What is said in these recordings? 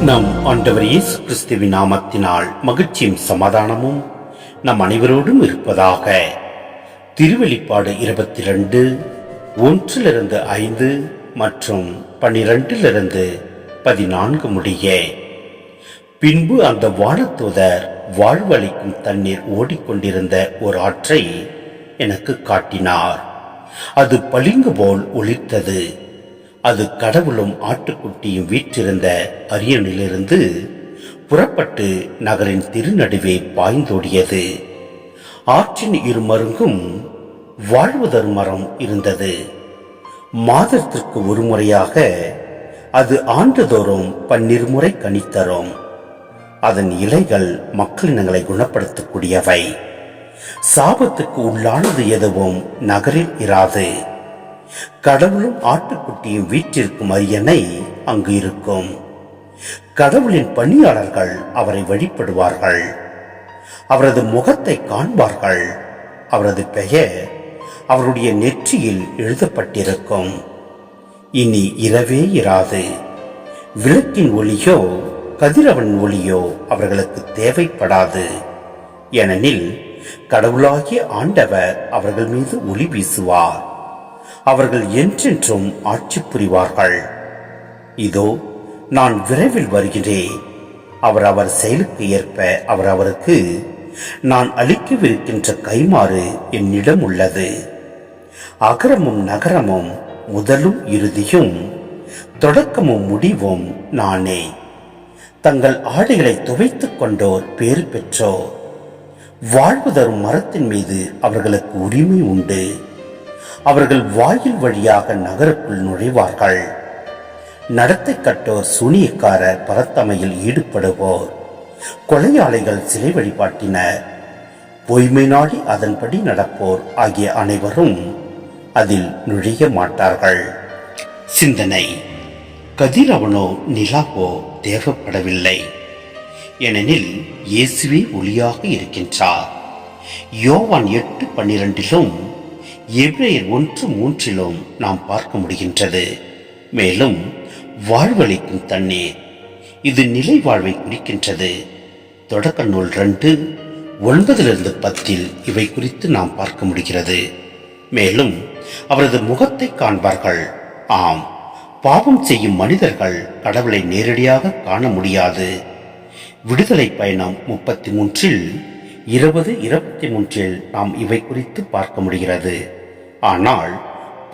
நம் ஆண்டவர் இயேசு கிறிஸ்துவின் நாமத்தினால் மகிழ்ச்சியும் சமாதானமும் நம் அனைவரோடும் இருப்பதாக. திருவெளிப்பாடு 22 1-5 மற்றும் 12-14 முடிய. பின்பு அந்த வானதூதர் வாழ்வளிக்கும் தண்ணீர் ஓடிக்கொண்டிருந்த ஒரு ஆற்றை எனக்கு காட்டினார். அது பளிங்கு போல் ஒளிர்த்தது. அது கடவுளும் ஆட்டுக்குட்டியும் வீற்றிருந்த அரியணையிலிருந்து புறப்பட்டு நகரின் திருநடுவே பாய்ந்தோடியது. ஆற்றின் இருமருங்கும் வாழ்வுதரும் மரம் இருந்தது. மாதத்திற்கு ஒரு முறையாக அது ஆண்டுதோறும் 12 முறை கனி தரும். அதன் இலைகள் மக்களினங்களை குணப்படுத்தக்கூடியவை. சாபத்துக்கு உள்ளானது எதுவும் நகரில் இராது. கடவுளும் ஆட்டுக்குட்டியும் வீற்றிருக்கும் அரியணை அங்கு இருக்கும். கடவுளின் பணியாளர்கள் அவரை வழிபடுவார்கள். அவரது முகத்தை காண்பார்கள். அவரது பெயர் அவருடைய நெற்றியில் எழுதப்பட்டிருக்கும். இனி இரவே இராது. விளக்கின் ஒளியோ கதிரவன் ஒளியோ அவர்களுக்கு தேவைப்படாது. ஏனெனில் கடவுளாகிய ஆண்டவர் அவர்கள் மீது ஒளி வீசுவார். அவர்கள் என்றென்றும் ஆட்சி புரிவார்கள். இதோ நான் விரைவில் வருகிறேன். அவர் செயலுக்கு ஏற்ப அவருக்கு நான் அளிக்கவிருக்கின்ற கைமாறு என்னிடம் உள்ளது. அகரமும் நகரமும் முதலும் இறுதியும் தொடக்கமும் முடிவும் நானே. தங்கள் ஆடைகளை துவைத்துக் கொண்டோர் பேறு பெற்றோர். வாழ்வு தரும் மரத்தின் மீது அவர்களுக்கு உரிமை உண்டு. அவர்கள் வாயில் வழியாக நகருக்குள் நுழைவார்கள். நடத்தை கட்டோர், சூனியக்காரர், பரத்தமையில் ஈடுபடுவோர், கொலையாளிகள், சிலை வழிபாட்டினர், பொய்மை நாடி அதன்படி நடப்போர் ஆகிய அனைவரும் அதில் நுழைய மாட்டார்கள். சிந்தனை: கதிரவனோ நிலாவோ தேவைப்படவில்லை. ஏனெனில் இயேசுவே ஒளியாக இருக்கின்றார். யோவான் 8:12 எபிரேயர் 1:3 நாம் பார்க்க முடிகின்றது. மேலும் வாழ்வளிக்கும் தண்ணீர், இது நிலை வாழ்வை குறிக்கின்றது. தொடக்க நூல் 2:9-10 இவை குறித்து நாம் பார்க்க முடிகிறது. மேலும் அவரது முகத்தை காண்பார்கள். ஆம், பாவம் செய்யும் மனிதர்கள் கடவுளை நேரடியாக காண முடியாது. விடுதலை பயணம் 33:20-23 நாம் இவை குறித்து பார்க்க முடிகிறது. ஆனால்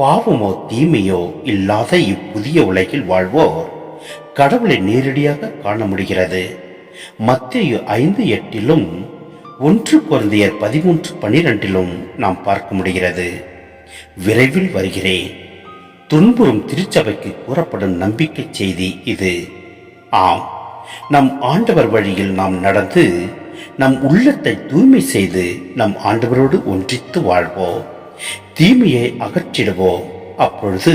பாவமோ தீமையோ இல்லாத இப்புதிய உலகில் வாழ்வோர் கடவுளை நேரடியாக காண முடிகிறது. மத்தேயு 5:8 1 கொரிந்தியர் 13:12 நாம் பார்க்க முடிகிறது. விரைவில் வருகிறேன். துன்புறும் திருச்சபைக்கு கூறப்படும் நம்பிக்கை செய்தி இது. ஆம், நம் ஆண்டவர் வழியில் நாம் நடந்து நம் உள்ளத்தை தூய்மை செய்து நம் ஆண்டவரோடு ஒன்றித்து வாழ்வோம். தீமையை அகற்றிடுவோம். அப்பொழுது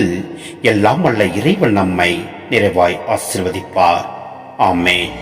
எல்லாம் வல்ல இறைவன் நம்மை நிறைவாய் ஆசீர்வதிப்பார். ஆமென்.